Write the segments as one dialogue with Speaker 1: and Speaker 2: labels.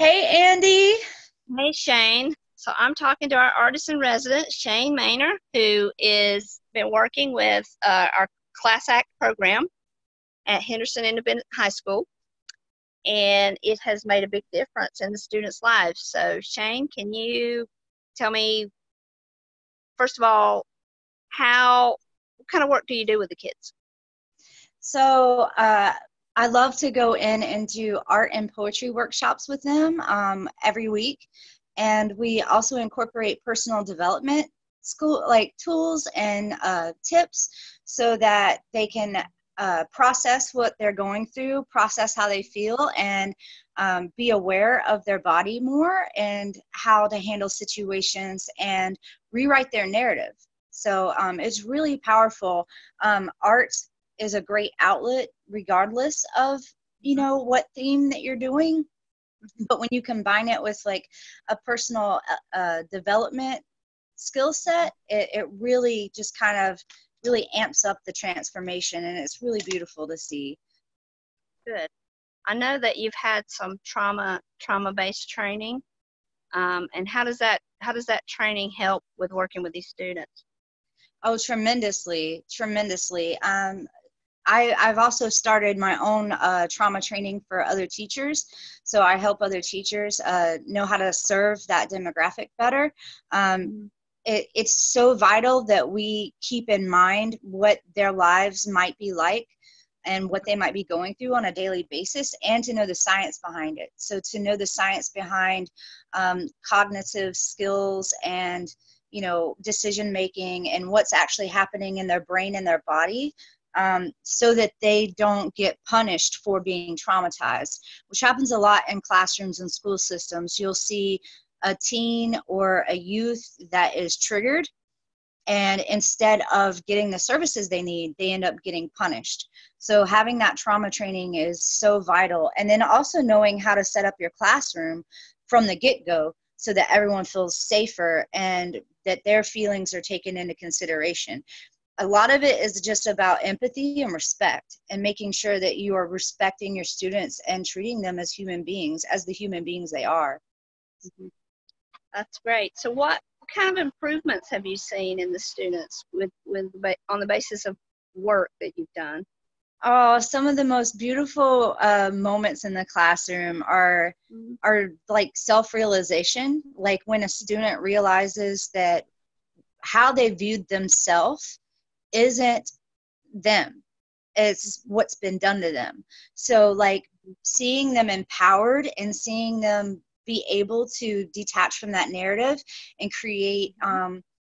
Speaker 1: Hey, Andy.
Speaker 2: Hey Shane. So I'm talking to our artist in residence, Shane Maynor, who is been working with our Class Act program at Henderson Independent High School, and it has made a big difference in the students' lives. So Shane, can you tell me, first of all, what kind of work do you do with the kids?
Speaker 1: So, I love to go in and do art and poetry workshops with them every week. And we also incorporate personal development school like tools and tips so that they can process what they're going through, process how they feel, and be aware of their body more and how to handle situations and rewrite their narrative. So it's really powerful. Art is a great outlet regardless of what theme that you're doing, but when you combine it with like a personal development skill set, it really just kind of really amps up the transformation, and it's really beautiful to see.
Speaker 2: Good. I know that you've had some trauma-based training, and how does that training help with working with these students?
Speaker 1: Oh, tremendously, tremendously. I've also started my own trauma training for other teachers. So I help other teachers know how to serve that demographic better. It's so vital that we keep in mind what their lives might be like and what they might be going through on a daily basis, and to know the science behind it. So to know the science behind cognitive skills and decision making and what's actually happening in their brain and their body, so that they don't get punished for being traumatized, which happens a lot in classrooms and school systems. You'll see a teen or a youth that is triggered, and instead of getting the services they need, they end up getting punished. So having that trauma training is so vital. And then also knowing how to set up your classroom from the get-go so that everyone feels safer and that their feelings are taken into consideration. A lot of it is just about empathy and respect, and making sure that you are respecting your students and treating them as human beings, as the human beings they are.
Speaker 2: Mhm. That's great. So what kind of improvements have you seen in the students on the basis of work that you've done?
Speaker 1: Oh, some of the most beautiful moments in the classroom
Speaker 2: Mhm.
Speaker 1: are like self-realization, like when a student realizes that how they viewed themselves isn't them. It's what's been done to them. So like seeing them empowered and seeing them be able to detach from that narrative and create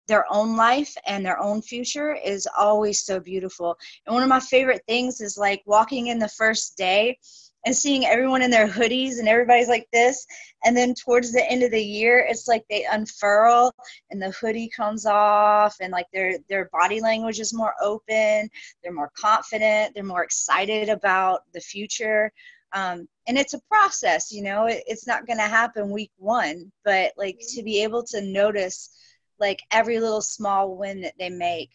Speaker 1: their own life and their own future is always so beautiful. And one of my favorite things is like walking in the first day and seeing everyone in their hoodies and everybody's like this, and then towards the end of the year it's like they unfurl and the hoodie comes off, and like their body language is more open, they're more confident, they're more excited about the future. And it's a process, it's not going to happen week one, but like to be able to notice like every little small win that they make.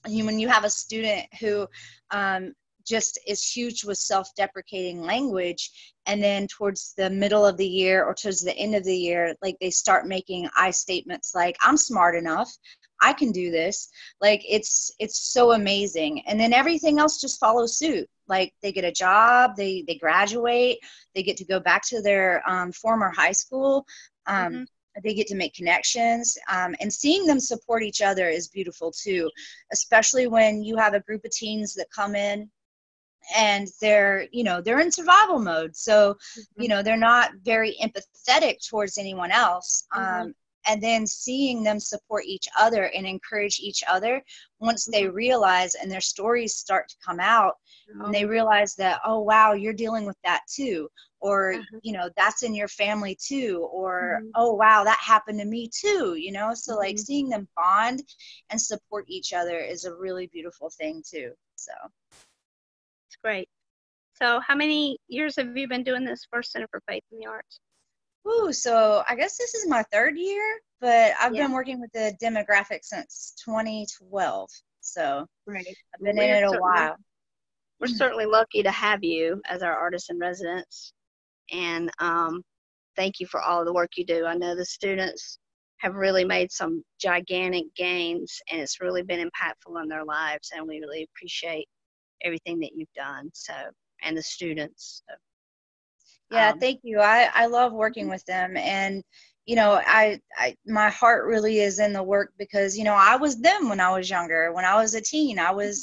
Speaker 1: When you have a student who just is huge with self-deprecating language, and then towards the middle of the year or towards the end of the year, like they start making I statements like, I'm smart enough, I can do this. Like it's so amazing. And then everything else just follows suit. Like they get a job, they graduate, they get to go back to their former high school.
Speaker 2: Mm-hmm.
Speaker 1: They get to make connections, and seeing them support each other is beautiful too, especially when you have a group of teens that come in and they're in survival mode, so they're not very empathetic towards anyone else.
Speaker 2: Mm-hmm.
Speaker 1: And then seeing them support each other and encourage each other once they realize and their stories start to come out, and they
Speaker 2: Mm-hmm.
Speaker 1: realize that, oh wow, you're dealing with that too, or
Speaker 2: Uh-huh.
Speaker 1: that's in your family too, or
Speaker 2: Mhm.
Speaker 1: oh wow, that happened to me too. So like
Speaker 2: Mhm.
Speaker 1: seeing them bond and support each other is a really beautiful thing too. So
Speaker 2: It's great. So how many years have you been doing this First Center for Faith in the Arts?
Speaker 1: ooh, so I guess this is my third year, but I've
Speaker 2: Yeah,
Speaker 1: been working with the demographic since 2012. So
Speaker 2: great.
Speaker 1: I've
Speaker 2: Well,
Speaker 1: been in
Speaker 2: we're
Speaker 1: it a
Speaker 2: certainly
Speaker 1: while.
Speaker 2: we're certainly lucky to have you as our artist in residence. And thank you for all of the work you do. I know the students have really made some gigantic gains, and it's really been impactful in their lives, and we really appreciate everything that you've done. So, and the students. So,
Speaker 1: Yeah, thank you. I love working with them, and you know, my heart really is in the work because, you know, I was them when I was younger. When I was a teen, I went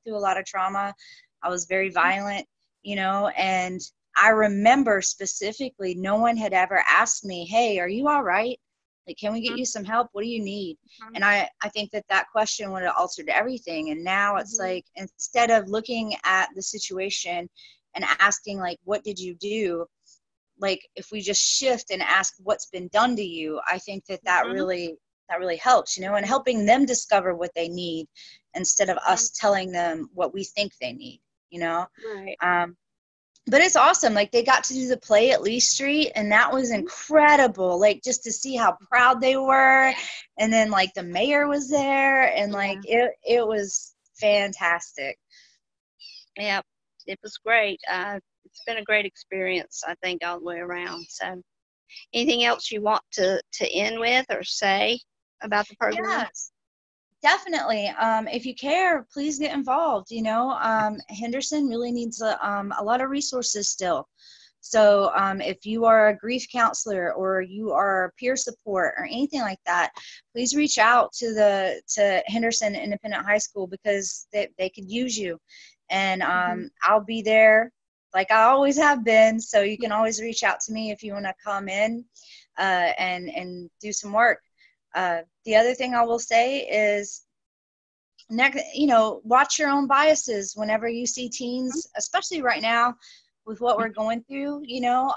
Speaker 1: through a lot of trauma. I was very violent, you know, and I remember specifically no one had ever asked me, "Hey, are you all right? Like, can we get you some help? What do you need?" And I think that question would have altered everything. And now it's like, instead of looking at the situation and asking like, what did you do? Like, if we just shift and ask what's been done to you, I think that really helps, you know, and helping them discover what they need instead of us telling them what we think they need, you know.
Speaker 2: Right.
Speaker 1: But it's awesome. Like, they got to do the play at Lee Street, and that was incredible. Like, just to see how proud they were, and then like the mayor was there, and like it was fantastic.
Speaker 2: Yeah, it was great. It's been a great experience, I think, all the way around. So, anything else you want to end with or say about the program?
Speaker 1: Yes, definitely. If you care, please get involved. You know, Henderson really needs a lot of resources still. So if you are a grief counselor or you are peer support or anything like that, please reach out to Henderson Independent High School, because they could use you. And I'll be there like I always have been. So you can always reach out to me if you want to come in and do some work. The other thing I will say is, you know, watch your own biases whenever you see teens, especially right now with what we're going through. You know,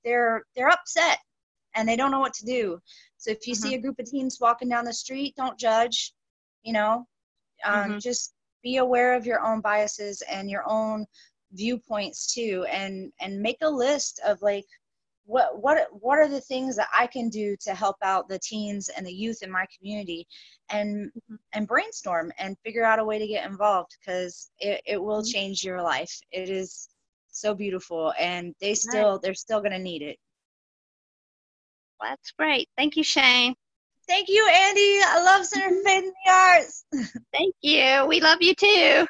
Speaker 1: they're upset and they don't know what to do. So if you see a group of teens walking down the street, don't judge. You know, just be aware of your own biases and your own viewpoints too, and make a list of like, what are the things that I can do to help out the teens and the youth in my community, and brainstorm and figure out a way to get involved, because it will change your life. It is so beautiful, and they're still going to need it.
Speaker 2: Well, that's great. Thank you, Shane.
Speaker 1: Thank you, Andy. I love Center for Faith in the Arts.
Speaker 2: Thank you. We love you too.